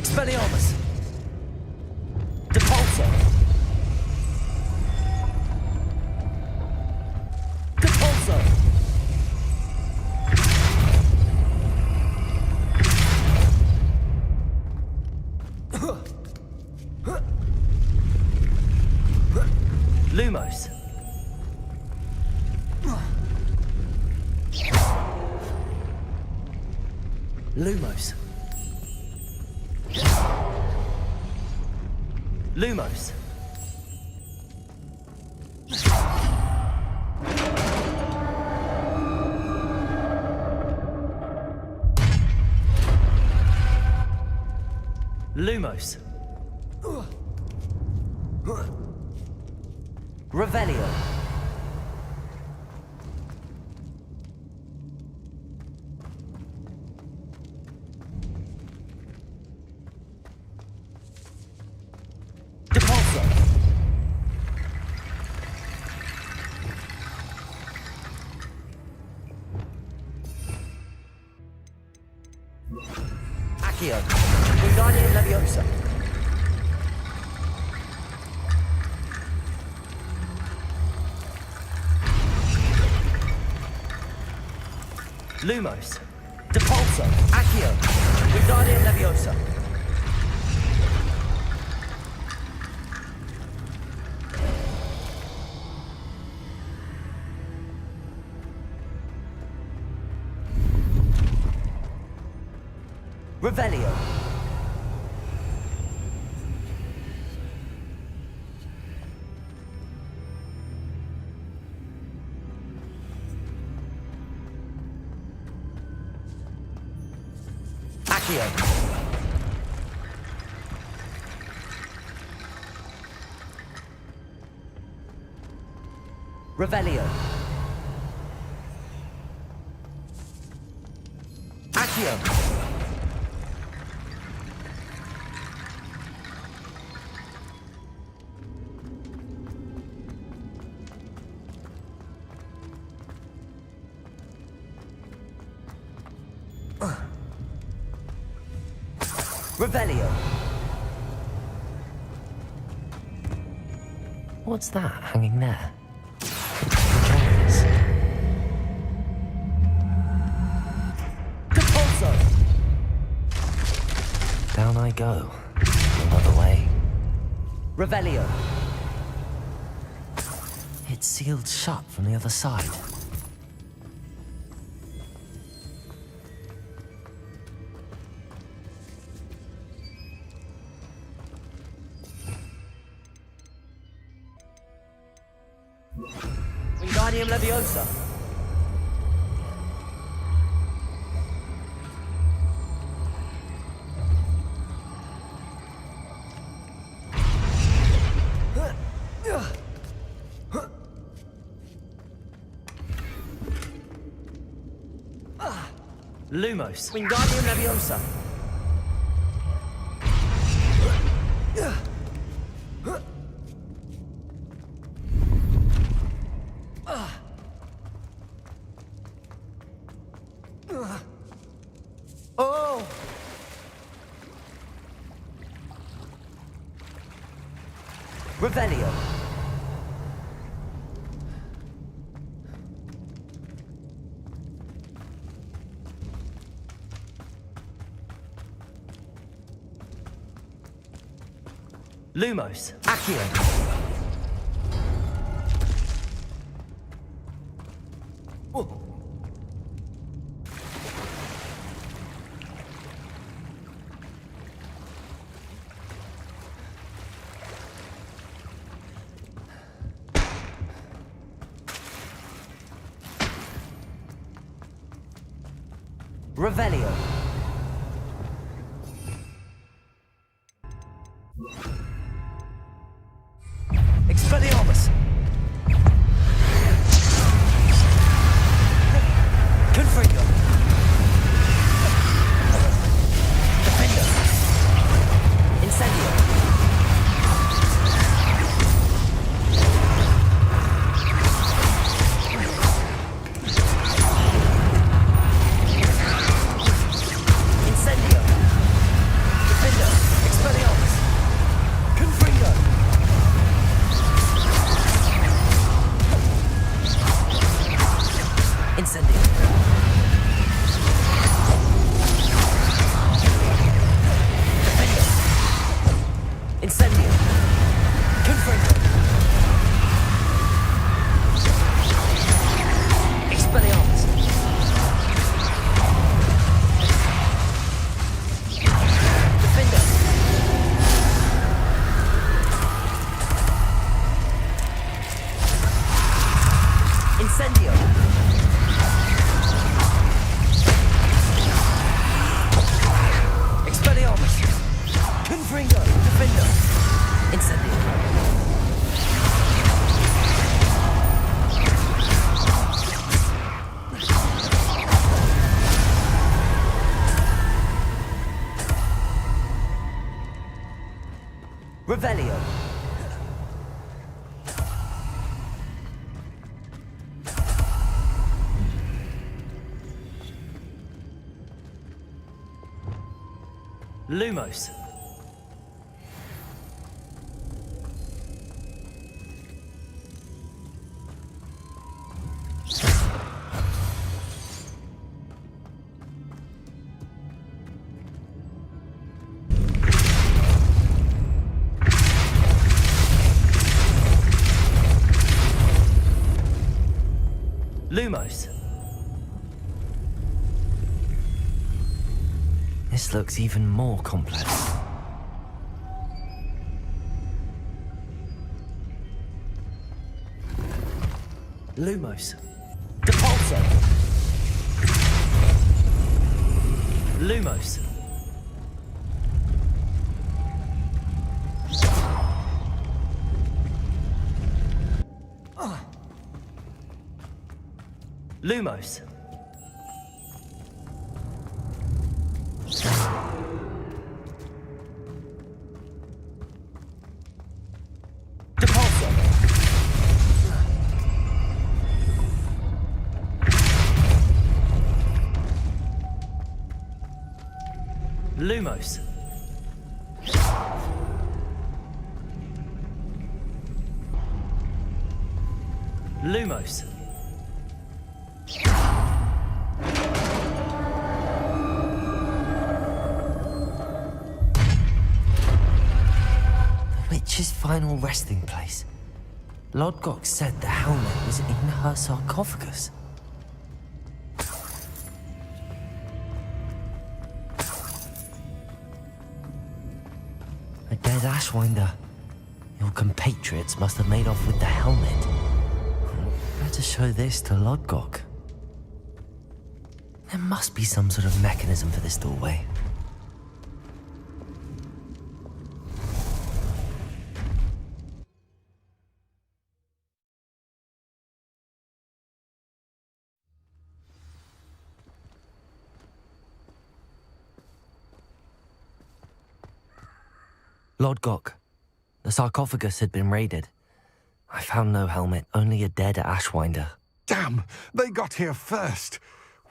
Expelliarmus! Depulso! Depulso! Lumos! Lumos! Lumos! Lumos! Revelio! Depulso! Accio! Wingardium Leviosa! Lumos! Depulso! Accio! Wingardium Leviosa! Revelio! Accio! Revelio! Accio! Revelio! What's that hanging there? Controllers. Depulso! Down I go. Another way. Revelio! It's sealed shut from the other side. Wingardium Leviosa! Lumos! Wingardium Leviosa! Oh! Revelio! Lumos! Accio! Oh. Revelio! Expelliarmus! Confringo! Defender! Incendio! Incendio. Defender. Incendio. Confringo. Expelliarmus. Defender. Incendio. Expelliarmus. Confringo. Defender. Incendio. Revelio. Lumos. Lumos. This looks even more complex. Lumos. Depulso. Lumos. Lumos. Depulso. Lumos. Lumos. The witch's final resting place. Lodgok said the helmet was in her sarcophagus. A dead Ashwinder. Your compatriots must have made off with the helmet. Better show this to Lodgok. There must be some sort of mechanism for this doorway. Lodgok, the sarcophagus had been raided. I found no helmet, only a dead Ashwinder. Damn! They got here first.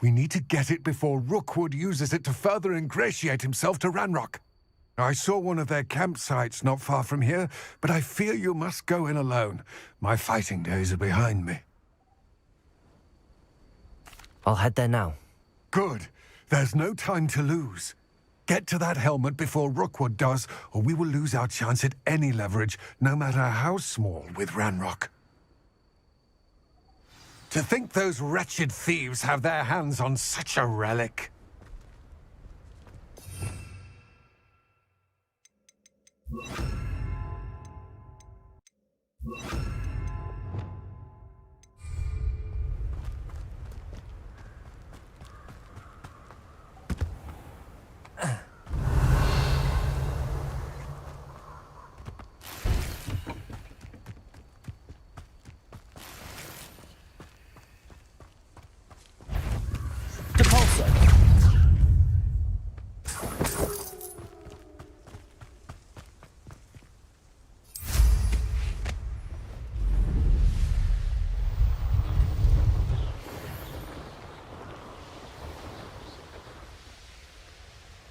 We need to get it before Rookwood uses it to further ingratiate himself to Ranrock. I saw one of their campsites not far from here, but I fear you must go in alone. My fighting days are behind me. I'll head there now. Good. There's no time to lose. Get to that helmet before Rookwood does, or we will lose our chance at any leverage, no matter how small, with Ranrock. To think those wretched thieves have their hands on such a relic.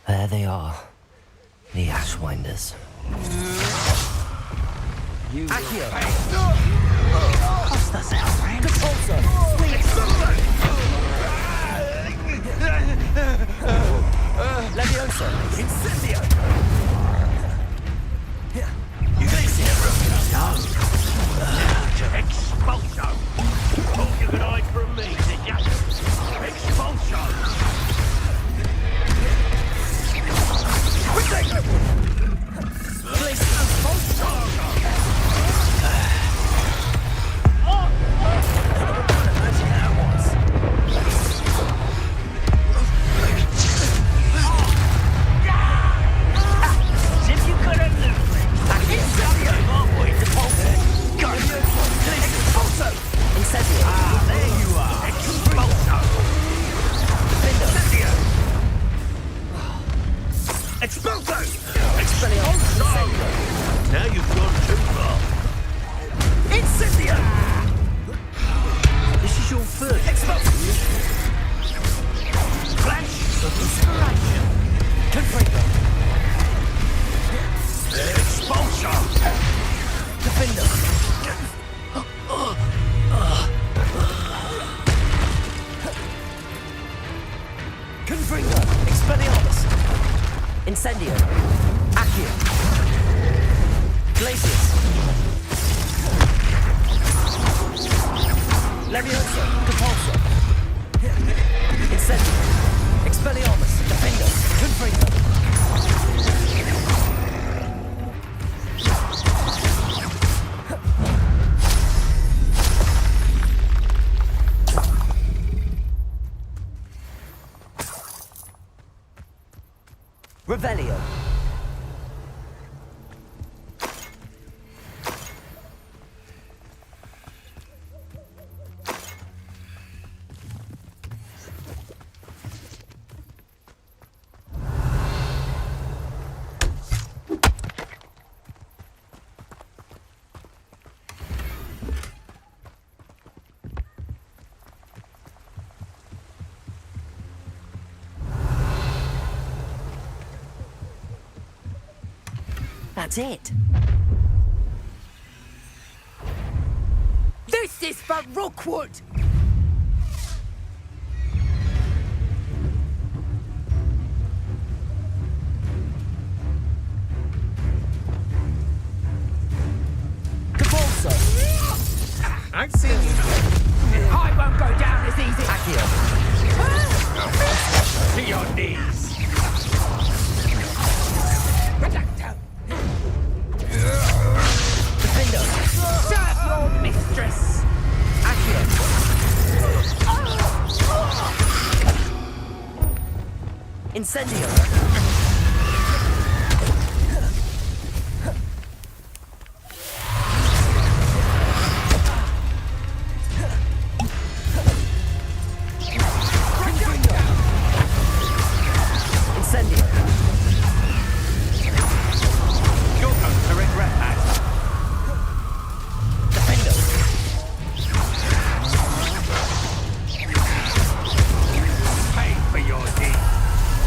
There they are. The Ashwinders. Accio! Costa Depulso! Now you've gone too far. This is your first. Flash of inspiration. Confringo. Expulsion. Defender. Confringo. Expelliarmus. Incendio. Accio. Glacius. Leviosa. Compulso. Incendio. Expelliarmus. Defender. Confringo. Revelio. That's it. This is for Rookwood! Compulso. I've seen you. I won't go down as easy! Accio. To your knees. Reducto! Defender. Serve your mistress! Accio. Incendio. Incendio. You're going to regret that. Defender. Pay for your deed.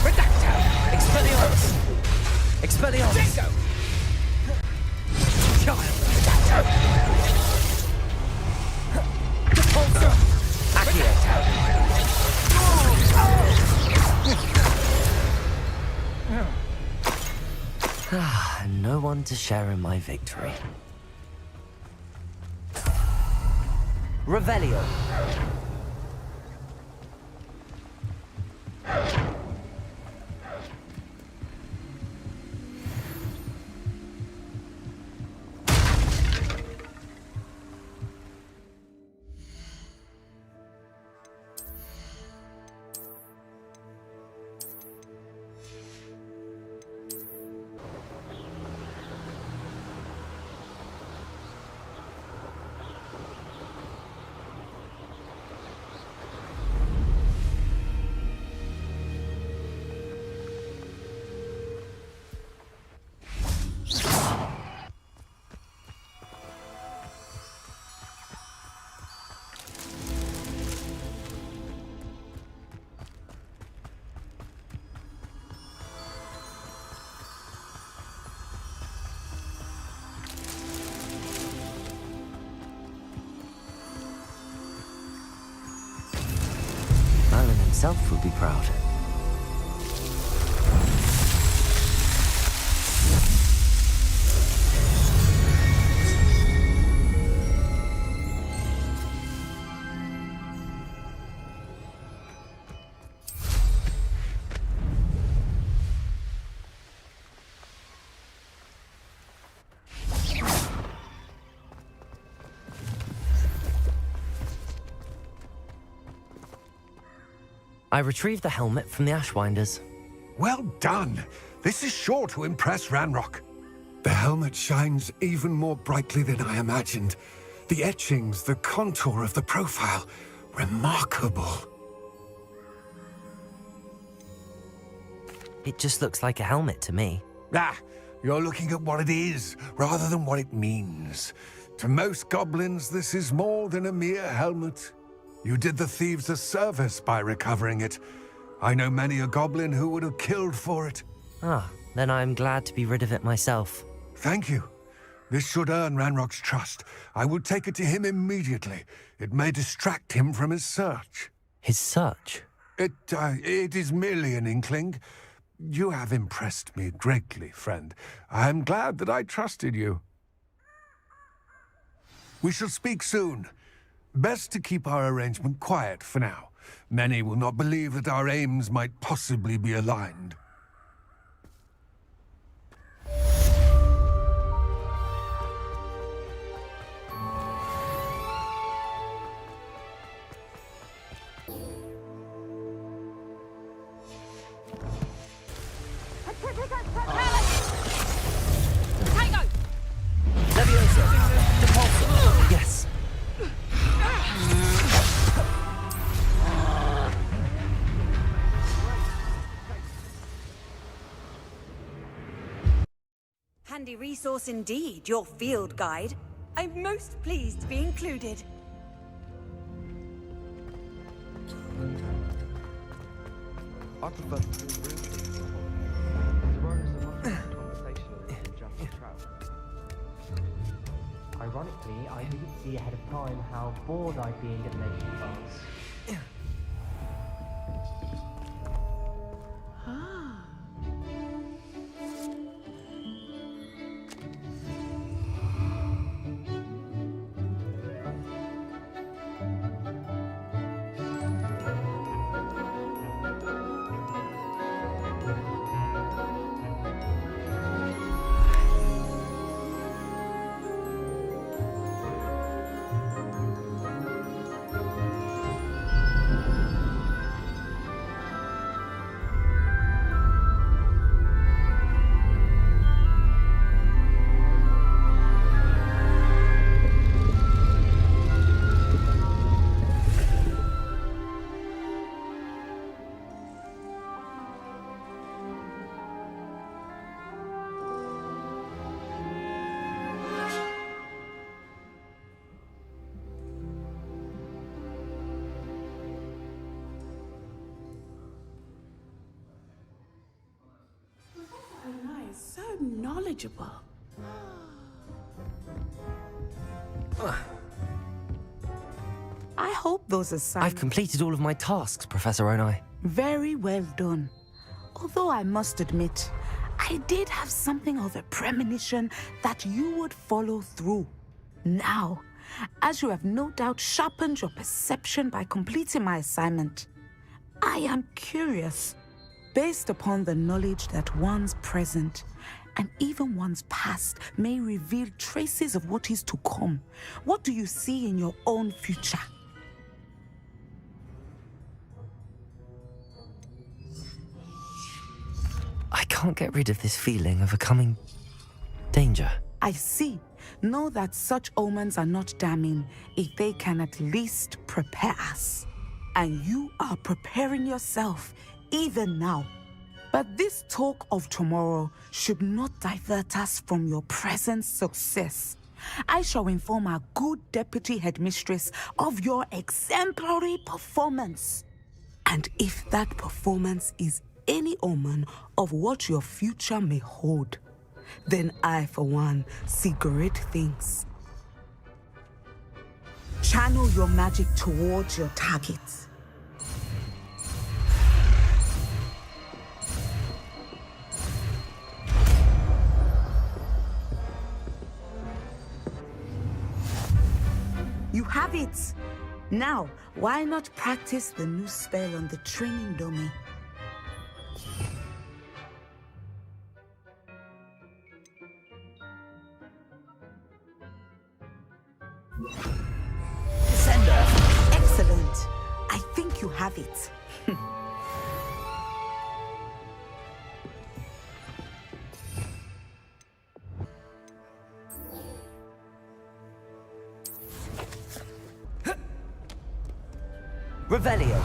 Reducto! Expelliarmus. Expelliarmus. Jingo! Compulso. Accio. No one to share in my victory. Revelio. Alan himself would be proud. I retrieved the helmet from the Ashwinders. Well done. This is sure to impress Ranrock. The helmet shines even more brightly than I imagined. The etchings, the contour of the profile, remarkable. It just looks like a helmet to me. Ah, you're looking at what it is, rather than what it means. To most goblins, this is more than a mere helmet. You did the thieves a service by recovering it. I know many a goblin who would have killed for it. Ah, then I'm glad to be rid of it myself. Thank you. This should earn Ranrock's trust. I will take it to him immediately. It may distract him from his search. His search? It is merely an inkling. You have impressed me greatly, friend. I am glad that I trusted you. We shall speak soon. Best to keep our arrangement quiet for now. Many will not believe that our aims might possibly be aligned. Yes. Handy resource indeed, your field guide. I'm most pleased to be included. I prefer to do Ironically, I didn't see ahead of time how bored I'd be in Divination class. So knowledgeable. I hope those assignments... I've completed all of my tasks, Professor Onai. Very well done. Although I must admit, I did have something of a premonition that you would follow through. Now, as you have no doubt sharpened your perception by completing my assignment, I am curious, based upon the knowledge that one's present and even one's past may reveal traces of what is to come. What do you see in your own future? I can't get rid of this feeling of a coming danger. I see. Know that such omens are not damning if they can at least prepare us. And you are preparing yourself even now. But this talk of tomorrow should not divert us from your present success. I shall inform our good deputy headmistress of your exemplary performance. And if that performance is any omen of what your future may hold, then I, for one, see great things. Channel your magic towards your target. You have it! Now, why not practice the new spell on the training dummy? Descender! Excellent! I think you have it. Revelio.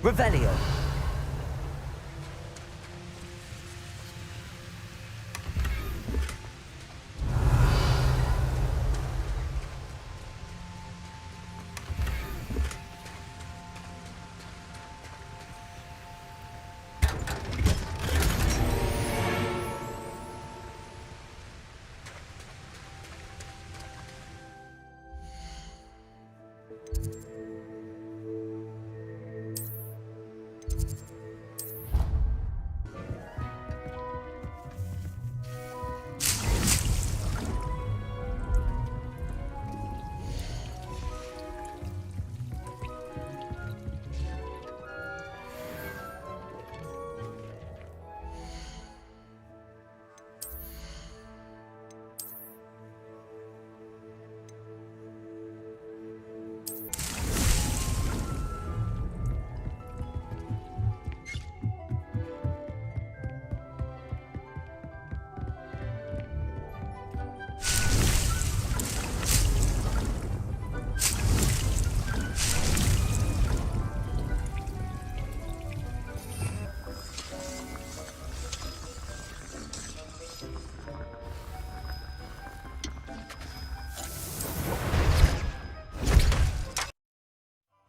Revelio.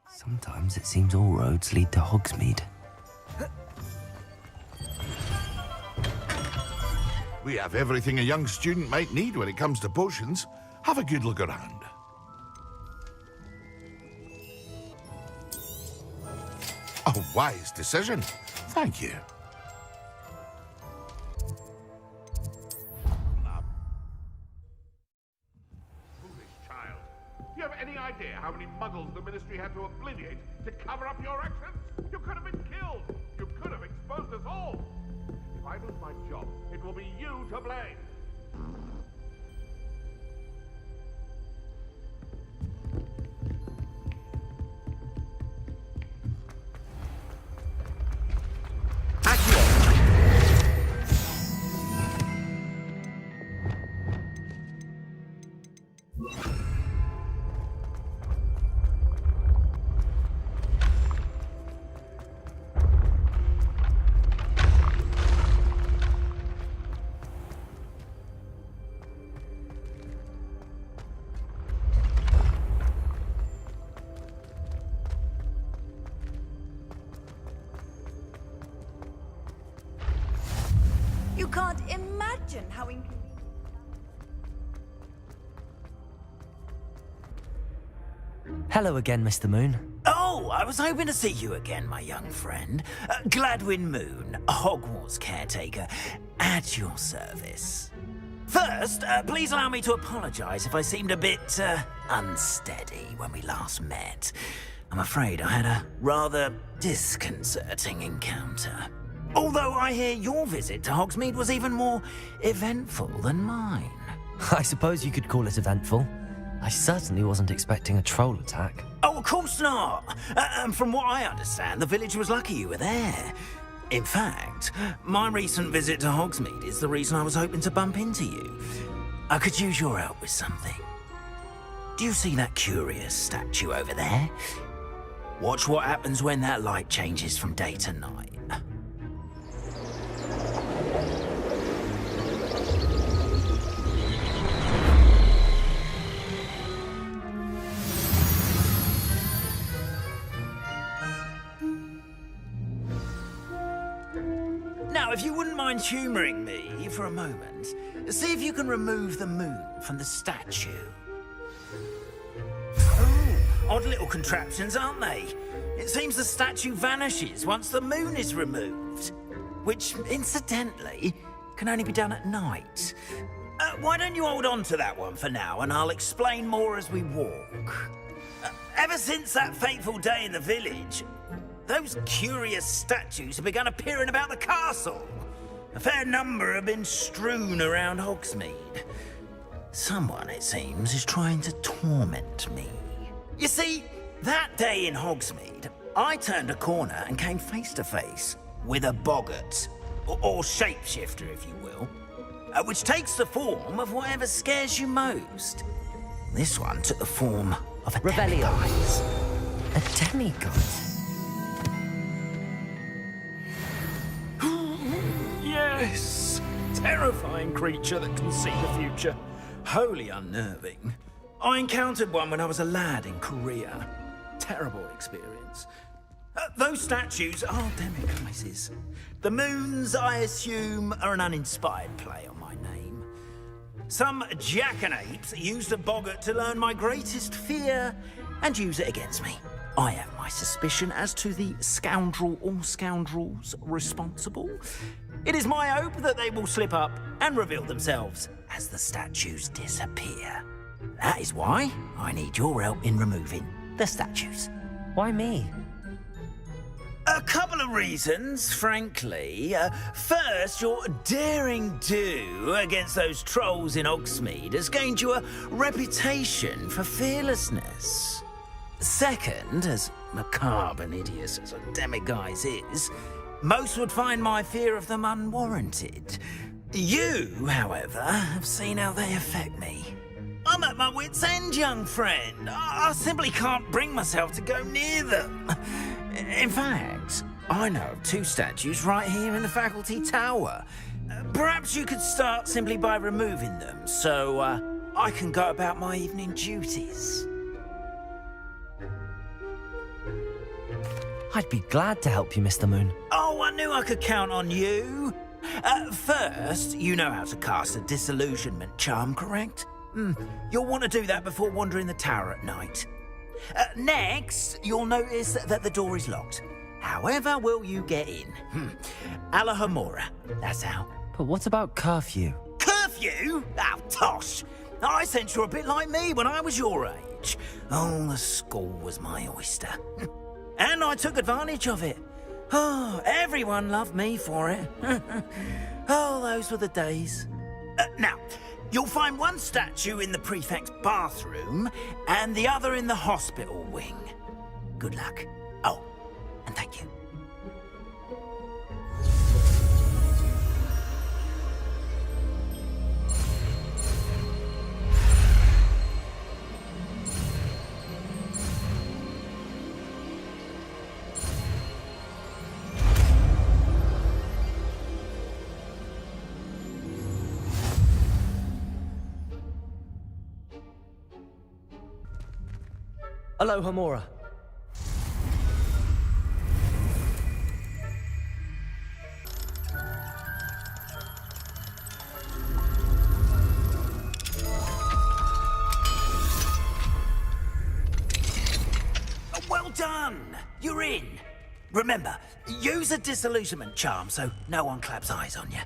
Sometimes it seems all roads lead to Hogsmeade. We have everything a young student might need when it comes to potions. Have a good look around. A wise decision. Thank you. Foolish child. Do you have any idea how many muggles the Ministry had to obliterate to cover up your actions? You could have been killed. You could have exposed us all. If I lose my job, it will be you to blame. You can't imagine how inconvenient. Hello again, Mr. Moon. Oh, I was hoping to see you again, my young friend. Gladwin Moon, Hogwarts caretaker, at your service. First, please allow me to apologize if I seemed a bit, unsteady when we last met. I'm afraid I had a rather disconcerting encounter. Although I hear your visit to Hogsmeade was even more eventful than mine. I suppose you could call it eventful. I certainly wasn't expecting a troll attack. Oh, of course not. From what I understand, the village was lucky you were there. In fact, my recent visit to Hogsmeade is the reason I was hoping to bump into you. I could use your help with something. Do you see that curious statue over there? Watch what happens when that light changes from day to night. Now, if you wouldn't mind humouring me for a moment, see if you can remove the moon from the statue. Ooh, odd little contraptions, aren't they? It seems the statue vanishes once the moon is removed. Which, incidentally, can only be done at night. Why don't you hold on to that one for now, and I'll explain more as we walk. Ever since that fateful day in the village, those curious statues have begun appearing about the castle. A fair number have been strewn around Hogsmeade. Someone, it seems, is trying to torment me. You see, that day in Hogsmeade, I turned a corner and came face to face with a boggart, or shapeshifter, if you will, which takes the form of whatever scares you most. This one took the form of a demigod. A demigod? Yes! Terrifying creature that can see the future. Wholly unnerving. I encountered one when I was a lad in Korea. Terrible experience. Those statues are demiguises. The moons, I assume, are an uninspired play on my name. Some jackanapes used a boggart to learn my greatest fear and use it against me. I have my suspicion as to the scoundrel or scoundrels responsible. It is my hope that they will slip up and reveal themselves as the statues disappear. That is why I need your help in removing the statues. Why me? A couple of reasons, frankly. First, your daring do against those trolls in Hogsmeade has gained you a reputation for fearlessness. Second, as macabre and hideous as a demiguise is, most would find my fear of them unwarranted. You, however, have seen how they affect me. I'm at my wit's end, young friend. I simply can't bring myself to go near them. In fact, I know of two statues right here in the faculty tower. Perhaps you could start simply by removing them, so I can go about my evening duties. I'd be glad to help you, Mr. Moon. Oh, I knew I could count on you. First, you know how to cast a disillusionment charm, correct? You'll want to do that before wandering the tower at night. Next, you'll notice that the door is locked. However will you get in? Alahomora, that's how. But what about curfew? Curfew? Oh, tosh. I sense you're a bit like me when I was your age. Oh, the school was my oyster. And I took advantage of it. Oh, everyone loved me for it. Oh, those were the days. Now, you'll find one statue in the prefect's bathroom and the other in the hospital wing. Good luck. Oh, and thank you. Alohomora. Well done! You're in. Remember, use a disillusionment charm so no one claps eyes on you.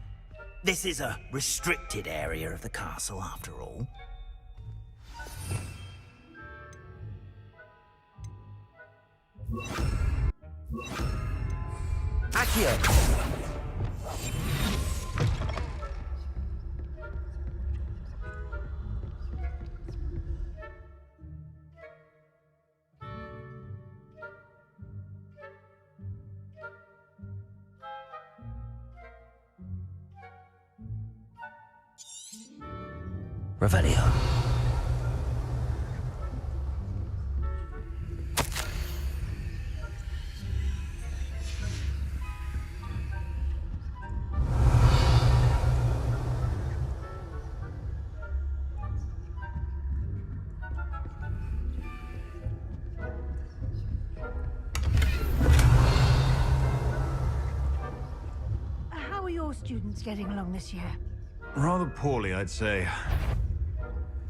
This is a restricted area of the castle, after all. Accio! Revelio. How are your students getting along this year? Rather poorly, I'd say.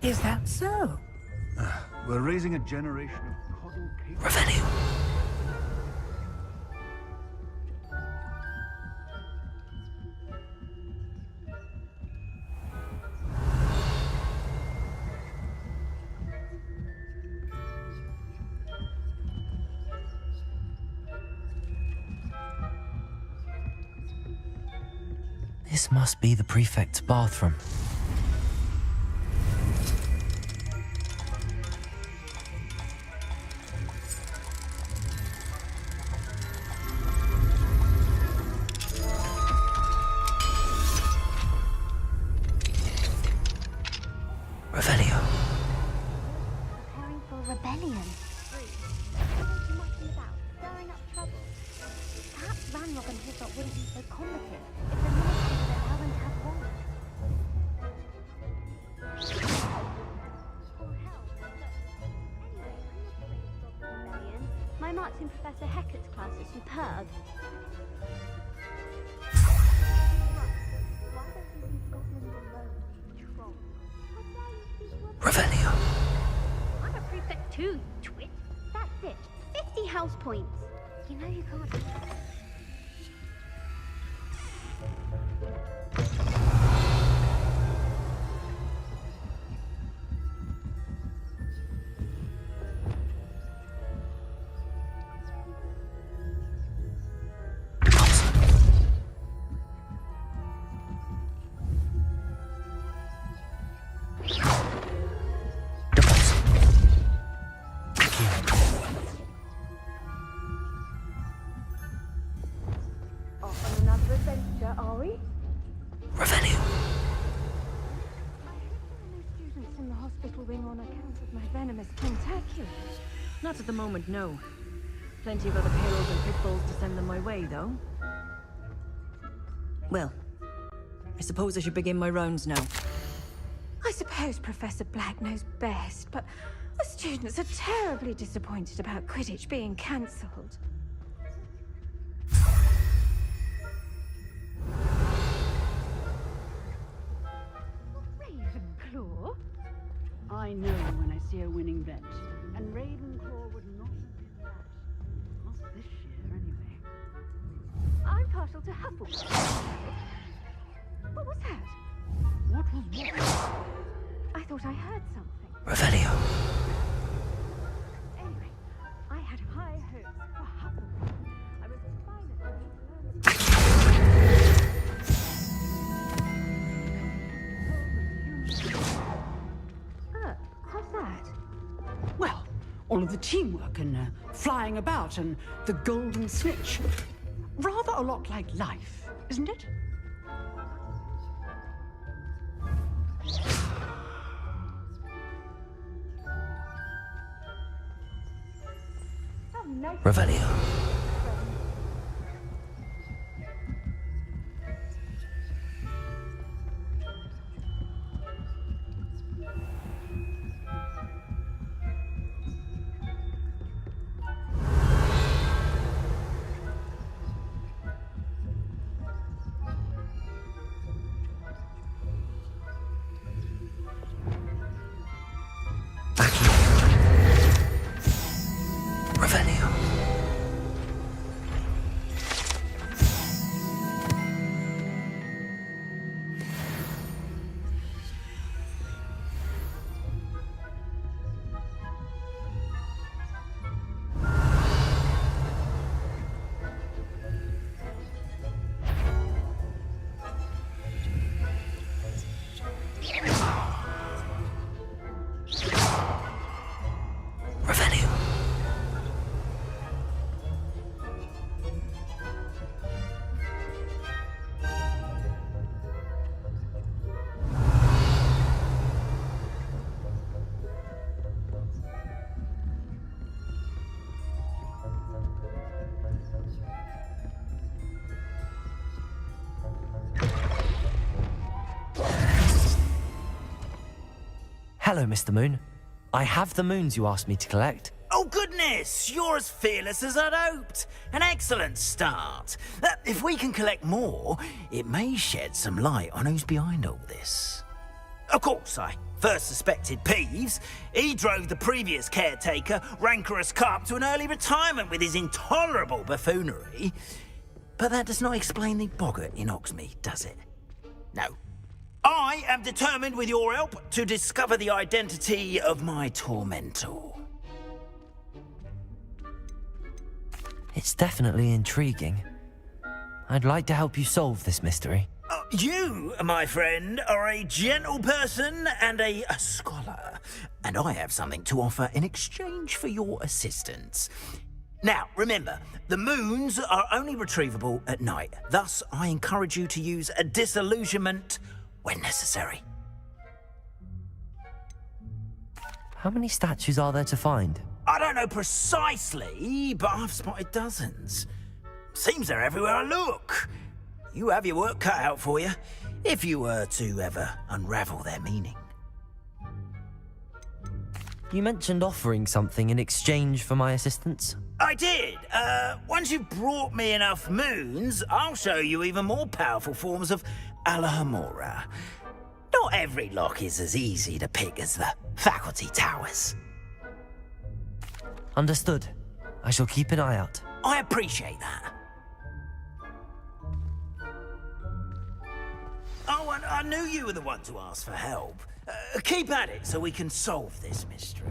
Is that so? We're raising a generation of coddle Revelio. This must be the prefect's bathroom. Revelio. Preparing for rebellion. Mucking about, stirring up trouble. Perhaps Ranrock and Hilltop wouldn't be so combative if the ministry would allow them to have war. Oh hell, but anyway, I'm not afraid to stop the rebellion. My marks in Professor Hecat's class are superb. Why does he leave Scotland alone, you troll? Revelio. I'm a prefect too, you twit. That's it. 50 house points. You know you can't. Off on another adventure, are we? Revelio. No students in the hospital wing on account of my venomous tentaculum. Not at the moment, no. Plenty of other payrolls and pitfalls to send them my way, though. Well, I suppose I should begin my rounds now. I suppose Professor Black knows best, but the students are terribly disappointed about Quidditch being cancelled. Ravenclaw? I know when I see a winning bet, and Ravenclaw would not do that. Not this year, anyway. I'm partial to Hufflepuff. What was that? What was what? I thought I heard something. Revelio. Anyway, I had high hopes for Hufflepuff. I was finally how's that? Well, all of the teamwork and flying about and the golden snitch. Rather a lot like life, isn't it? Revelio. Revelio. Revelio. Hello, Mr. Moon. I have the moons you asked me to collect. Oh, goodness! You're as fearless as I'd hoped. An excellent start. If we can collect more, it may shed some light on who's behind all this. Of course, I first suspected Peeves. He drove the previous caretaker, Rancorous Carp, to an early retirement with his intolerable buffoonery. But that does not explain the boggart in Hogsmeade, does it? No. I am determined, with your help, to discover the identity of my tormentor. It's definitely intriguing. I'd like to help you solve this mystery. You, my friend, are a gentle person and a scholar, and I have something to offer in exchange for your assistance. Now, remember, the moons are only retrievable at night. Thus, I encourage you to use a disillusionment when necessary. How many statues are there to find? I don't know precisely, but I've spotted dozens. Seems they're everywhere I look. You have your work cut out for you, if you were to ever unravel their meaning. You mentioned offering something in exchange for my assistance? I did. Once you've brought me enough moons, I'll show you even more powerful forms of Alohomora. Not every lock is as easy to pick as the faculty towers. Understood. I shall keep an eye out. I appreciate that. Oh, and I knew you were the one to ask for help. Keep at it so we can solve this mystery.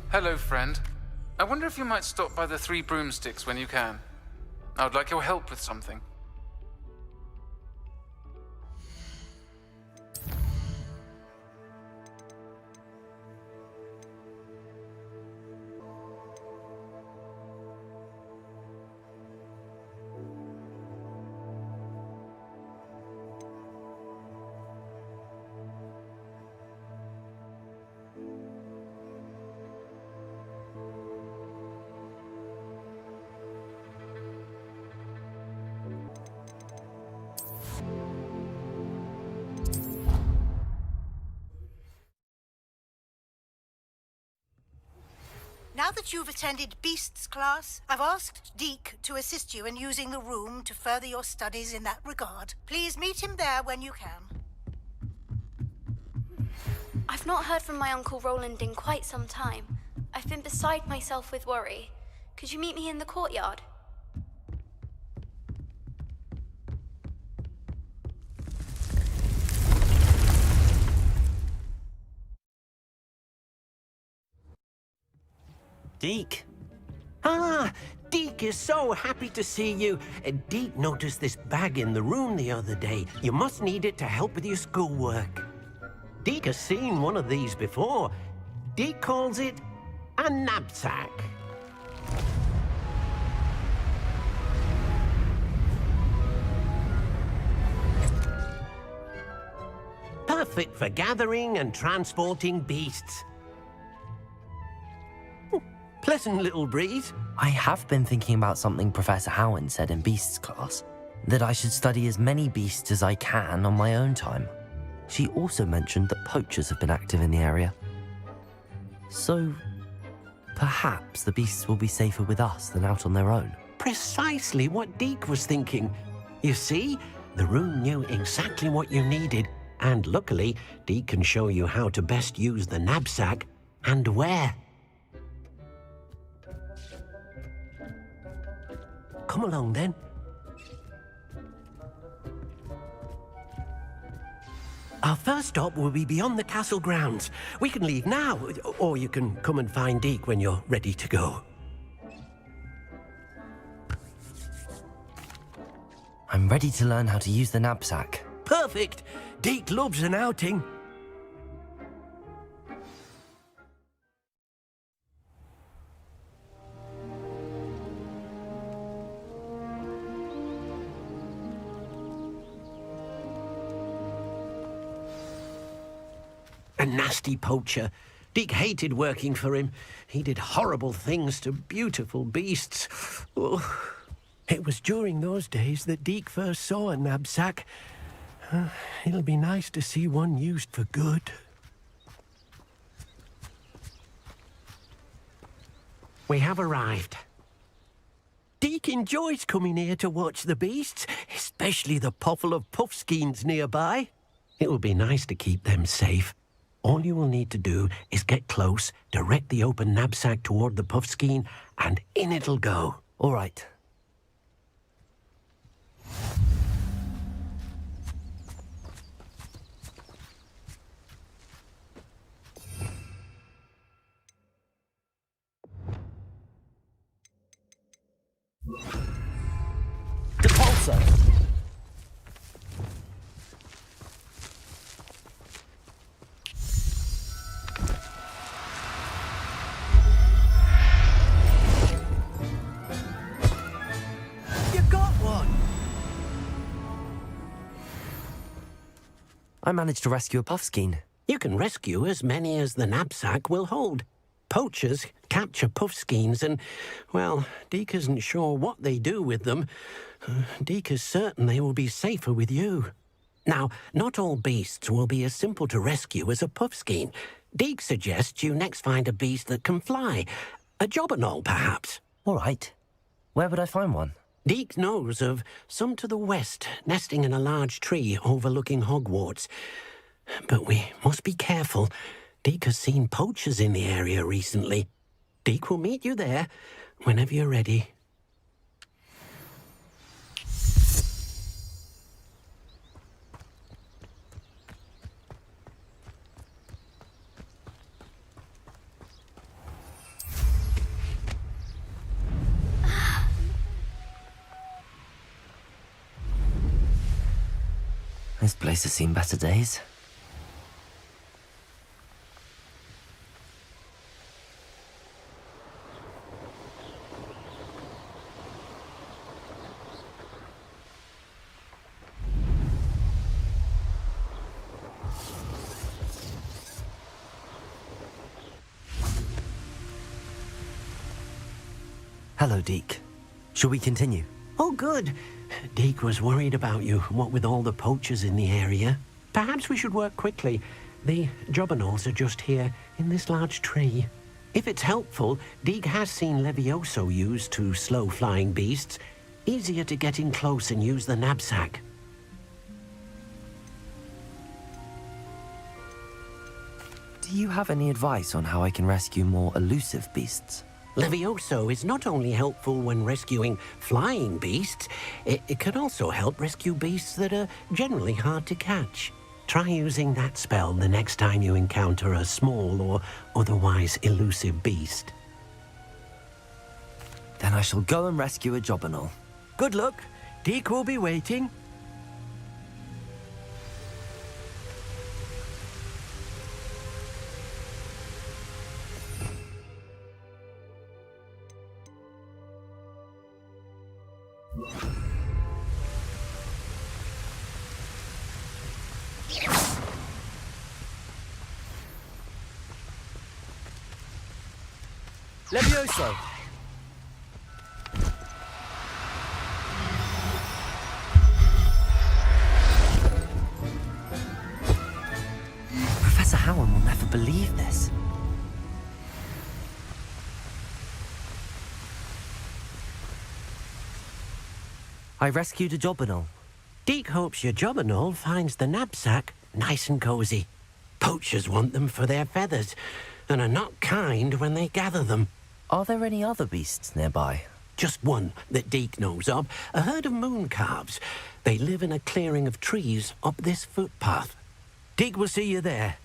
Hello, friend. I wonder if you might stop by the 3 broomsticks when you can. I would like your help with something. Now that you've attended Beasts class, I've asked Deke to assist you in using the room to further your studies in that regard. Please meet him there when you can. I've not heard from my Uncle Roland in quite some time. I've been beside myself with worry. Could you meet me in the courtyard? Deke. Ah, Deke is so happy to see you. Deke noticed this bag in the room the other day. You must need it to help with your schoolwork. Deke has seen one of these before. Deke calls it a knapsack. Perfect for gathering and transporting beasts. Pleasant little breeze. I have been thinking about something Professor Howen said in Beasts class, that I should study as many beasts as I can on my own time. She also mentioned that poachers have been active in the area. So, perhaps the beasts will be safer with us than out on their own. Precisely what Deke was thinking. You see, the room knew exactly what you needed, and luckily, Deke can show you how to best use the knapsack and where. Come along, then. Our first stop will be beyond the castle grounds. We can leave now, or you can come and find Deke when you're ready to go. I'm ready to learn how to use the knapsack. Perfect! Deke loves an outing. A nasty poacher. Deke hated working for him. He did horrible things to beautiful beasts. Oh, it was during those days that Deke first saw a knapsack. It'll be nice to see one used for good. We have arrived. Deke enjoys coming here to watch the beasts, especially the potful of puffskeins nearby. It'll be nice to keep them safe. All you will need to do is get close, direct the open knapsack toward the puffskein, and in it'll go. All right. I managed to rescue a puffskein. You can rescue as many as the knapsack will hold. Poachers capture puffskeins and, well, Deke isn't sure what they do with them. Deke is certain they will be safer with you. Now, not all beasts will be as simple to rescue as a puffskein. Deke suggests you next find a beast that can fly. A jobberknoll, perhaps. All right. Where would I find one? Deke knows of some to the west, nesting in a large tree overlooking Hogwarts. But we must be careful. Deke has seen poachers in the area recently. Deke will meet you there whenever you're ready. This place has seen better days. Hello, Deke. Shall we continue? Oh, good. Deke was worried about you, what with all the poachers in the area. Perhaps we should work quickly. The jobberknolls are just here, in this large tree. If it's helpful, Deke has seen Levioso used to slow flying beasts. Easier to get in close and use the knapsack. Do you have any advice on how I can rescue more elusive beasts? Levioso is not only helpful when rescuing flying beasts, it can also help rescue beasts that are generally hard to catch. Try using that spell the next time you encounter a small or otherwise elusive beast. Then I shall go and rescue a jobberknoll. Good luck. Deke will be waiting. Levioso! Professor Howard will never believe this. I rescued a jobberknoll. Deke hopes your jobberknoll finds the knapsack nice and cozy. Poachers want them for their feathers and are not kind when they gather them. Are there any other beasts nearby? Just one that Deke knows of, a herd of mooncalves. They live in a clearing of trees up this footpath. Deke will see you there.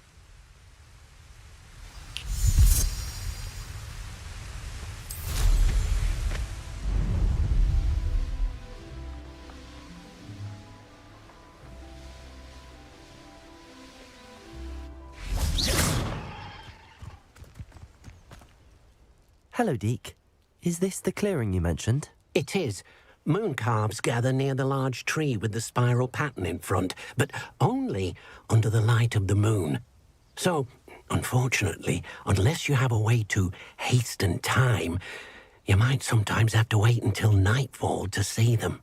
Hello, Deke. Is this the clearing you mentioned? It is. Mooncalves gather near the large tree with the spiral pattern in front, but only under the light of the moon. So, unfortunately, unless you have a way to hasten time, you might sometimes have to wait until nightfall to see them.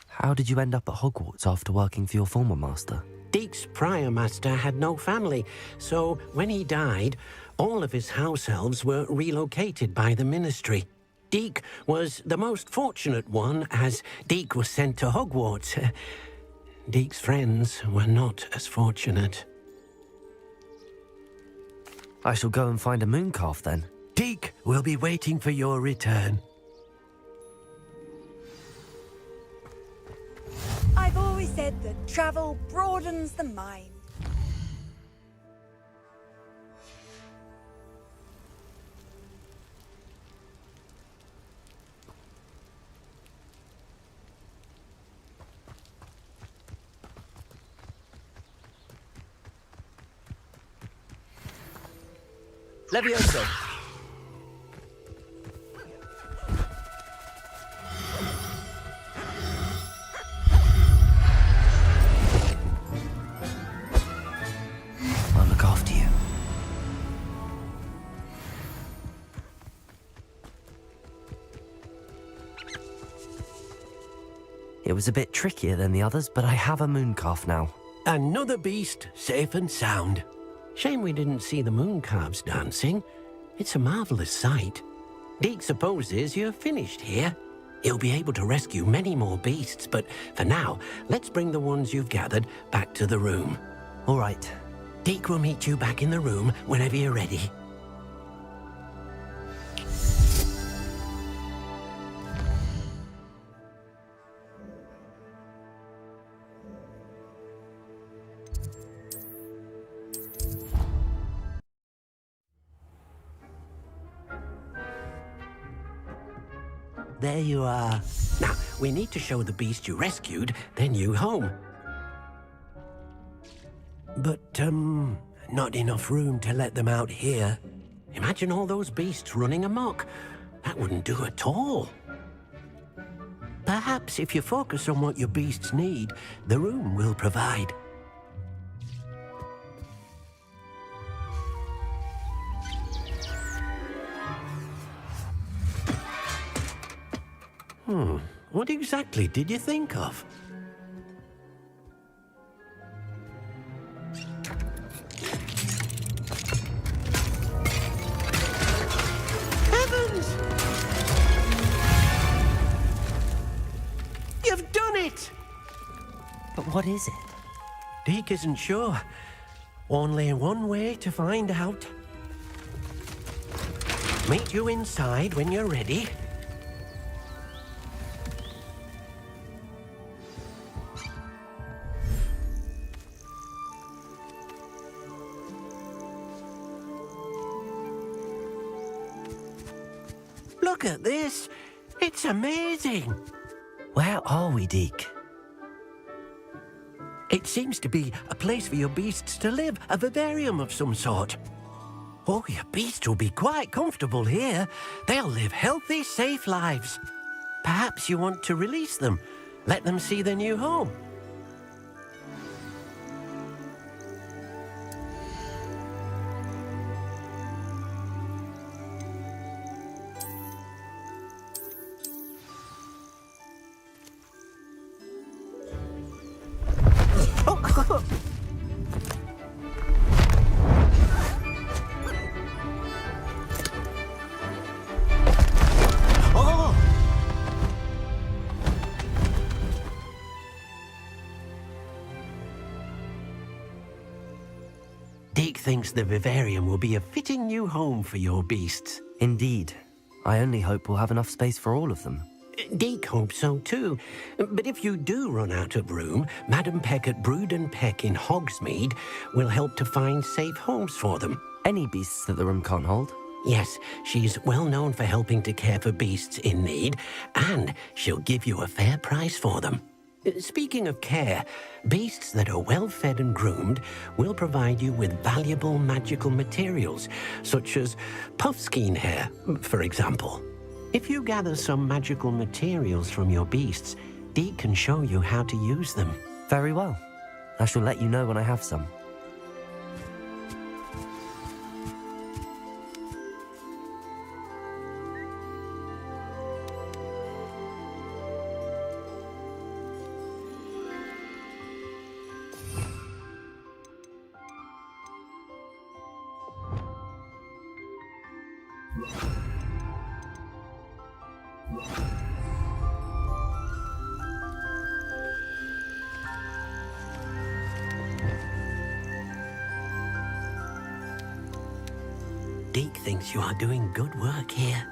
How did you end up at Hogwarts after working for your former master? Deke's prior master had no family, so when he died, all of his house elves were relocated by the ministry. Deke was the most fortunate one, as Deke was sent to Hogwarts. Deke's friends were not as fortunate. I shall go and find a mooncalf then. Deke will be waiting for your return. I've always said that travel broadens the mind. Levioso! It was a bit trickier than the others, but I have a moon calf now. Another beast, safe and sound. Shame we didn't see the moon calves dancing. It's a marvellous sight. Deke supposes you're finished here. He'll be able to rescue many more beasts, but for now, let's bring the ones you've gathered back to the room. All right. Deke will meet you back in the room whenever you're ready. There you are. Now, we need to show the beast you rescued their new home. But, not enough room to let them out here. Imagine all those beasts running amok. That wouldn't do at all. Perhaps if you focus on what your beasts need, the room will provide. What exactly did you think of? Heavens! You've done it! But what is it? Deke isn't sure. Only one way to find out. Meet you inside when you're ready. Look at this. It's amazing. Where are we, Deke? It seems to be a place for your beasts to live, a vivarium of some sort. Oh, your beasts will be quite comfortable here. They'll live healthy, safe lives. Perhaps you want to release them, let them see their new home. Deke thinks the vivarium will be a fitting new home for your beasts. Indeed. I only hope we'll have enough space for all of them. Deke hopes so too. But if you do run out of room, Madam Peck at Brood and Peck in Hogsmeade will help to find safe homes for them. Any beasts that the room can't hold? Yes, she's well known for helping to care for beasts in need, and she'll give you a fair price for them. Speaking of care, beasts that are well fed and groomed will provide you with valuable magical materials, such as puffskein hair, for example. If you gather some magical materials from your beasts, Deke can show you how to use them. Very well. I shall let you know when I have some. Deke thinks you are doing good work here.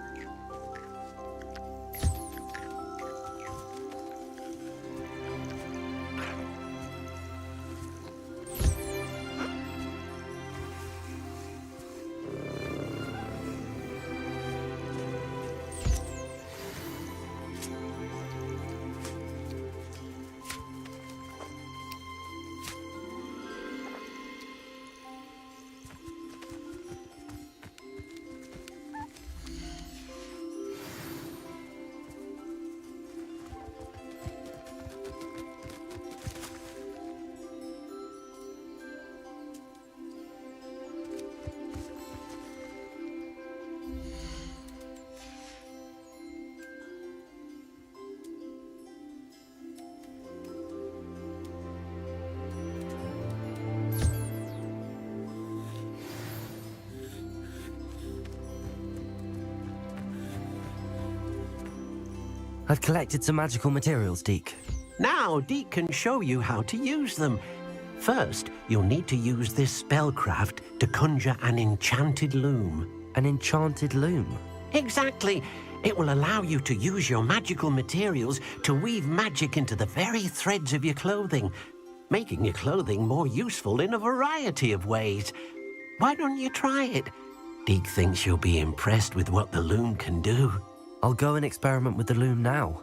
I've collected some magical materials, Deke. Now, Deke can show you how to use them. First, you'll need to use this spellcraft to conjure an enchanted loom. An enchanted loom? Exactly. It will allow you to use your magical materials to weave magic into the very threads of your clothing, making your clothing more useful in a variety of ways. Why don't you try it? Deke thinks you'll be impressed with what the loom can do. I'll go and experiment with the loom now.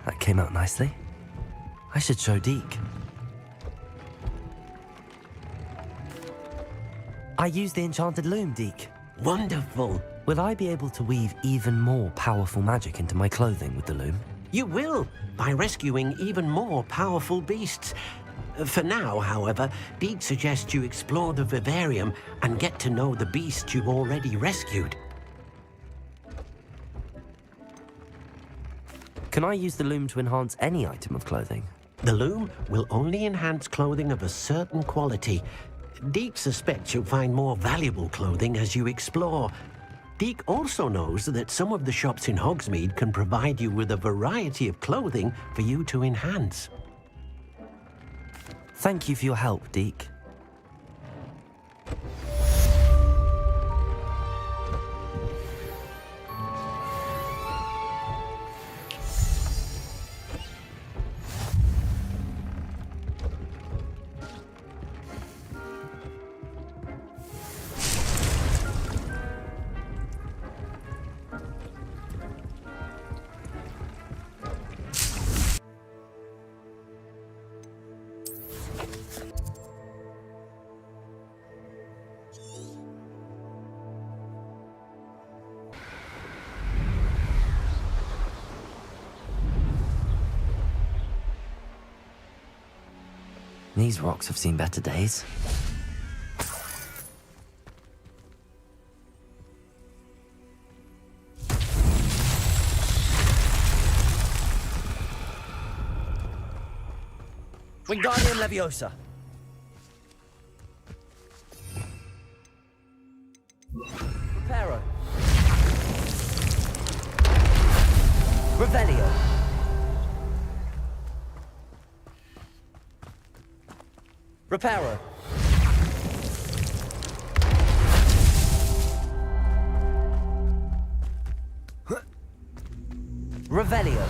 That came out nicely. I should show Deke. I used the enchanted loom, Deke. Wonderful. Will I be able to weave even more powerful magic into my clothing with the loom? You will, by rescuing even more powerful beasts. For now, however, Deke suggests you explore the vivarium and get to know the beasts you've already rescued. Can I use the loom to enhance any item of clothing? The loom will only enhance clothing of a certain quality. Deke suspects you'll find more valuable clothing as you explore. Deke also knows that some of the shops in Hogsmeade can provide you with a variety of clothing for you to enhance. Thank you for your help, Deke. These rocks have seen better days. Wingardium Leviosa. Reparo. Revelio. Reparo. Revelio.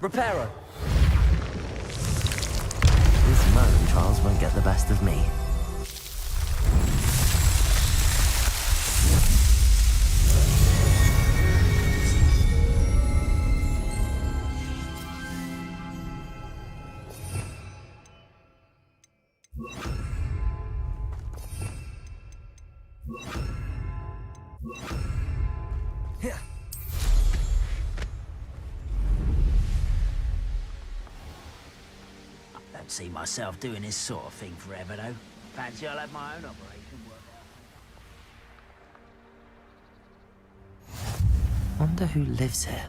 Reparo. These Merlin trials won't get the best of me. See myself doing this sort of thing forever, though. Fancy I'll have my own operation work out. Wonder who lives here.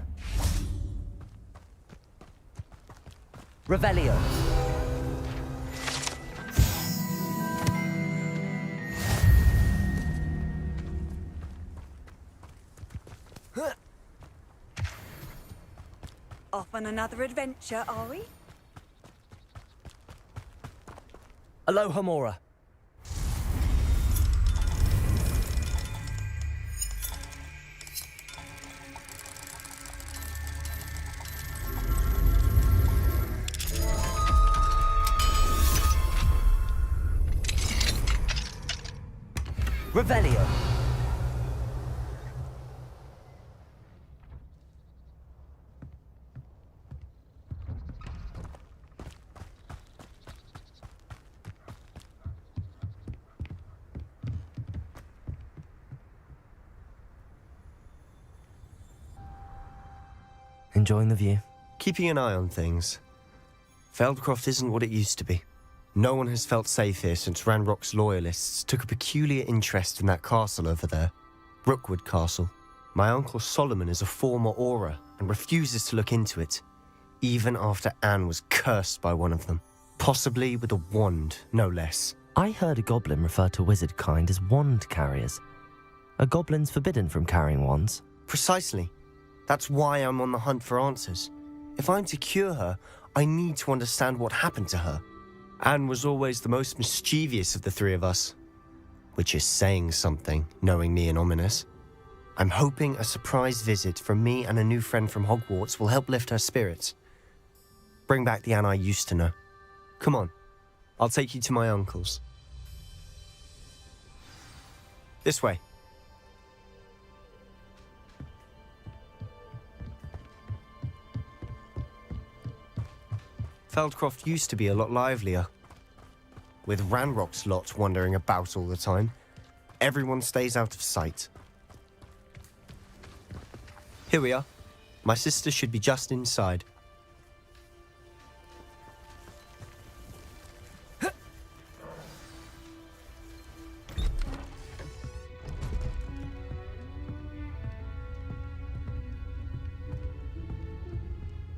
Revelio. on another adventure, are we? Aloha, Mora. Revelio. Enjoying the view? Keeping an eye on things. Feldcroft isn't what it used to be. No one has felt safe here since Ranrock's loyalists took a peculiar interest in that castle over there. Rookwood Castle. My uncle Solomon is a former Auror and refuses to look into it, even after Anne was cursed by one of them. Possibly with a wand, no less. I heard a goblin refer to wizard kind as wand carriers. Are goblins forbidden from carrying wands? Precisely. That's why I'm on the hunt for answers. If I'm to cure her, I need to understand what happened to her. Anne was always the most mischievous of the three of us. Which is saying something, knowing me and Ominous. I'm hoping a surprise visit from me and a new friend from Hogwarts will help lift her spirits. Bring back the Anne I used to know. Come on, I'll take you to my uncle's. This way. Feldcroft used to be a lot livelier. With Ranrock's lot wandering about all the time, everyone stays out of sight. Here we are. My sister should be just inside.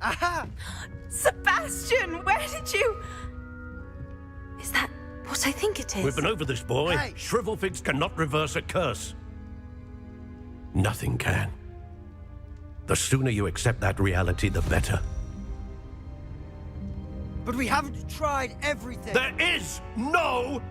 Aha! Sebastian, where did you... Is that what I think it is? We've been over this, boy. Hey. Shrivelfigs cannot reverse a curse. Nothing can. The sooner you accept that reality, the better. But we haven't tried everything. There is no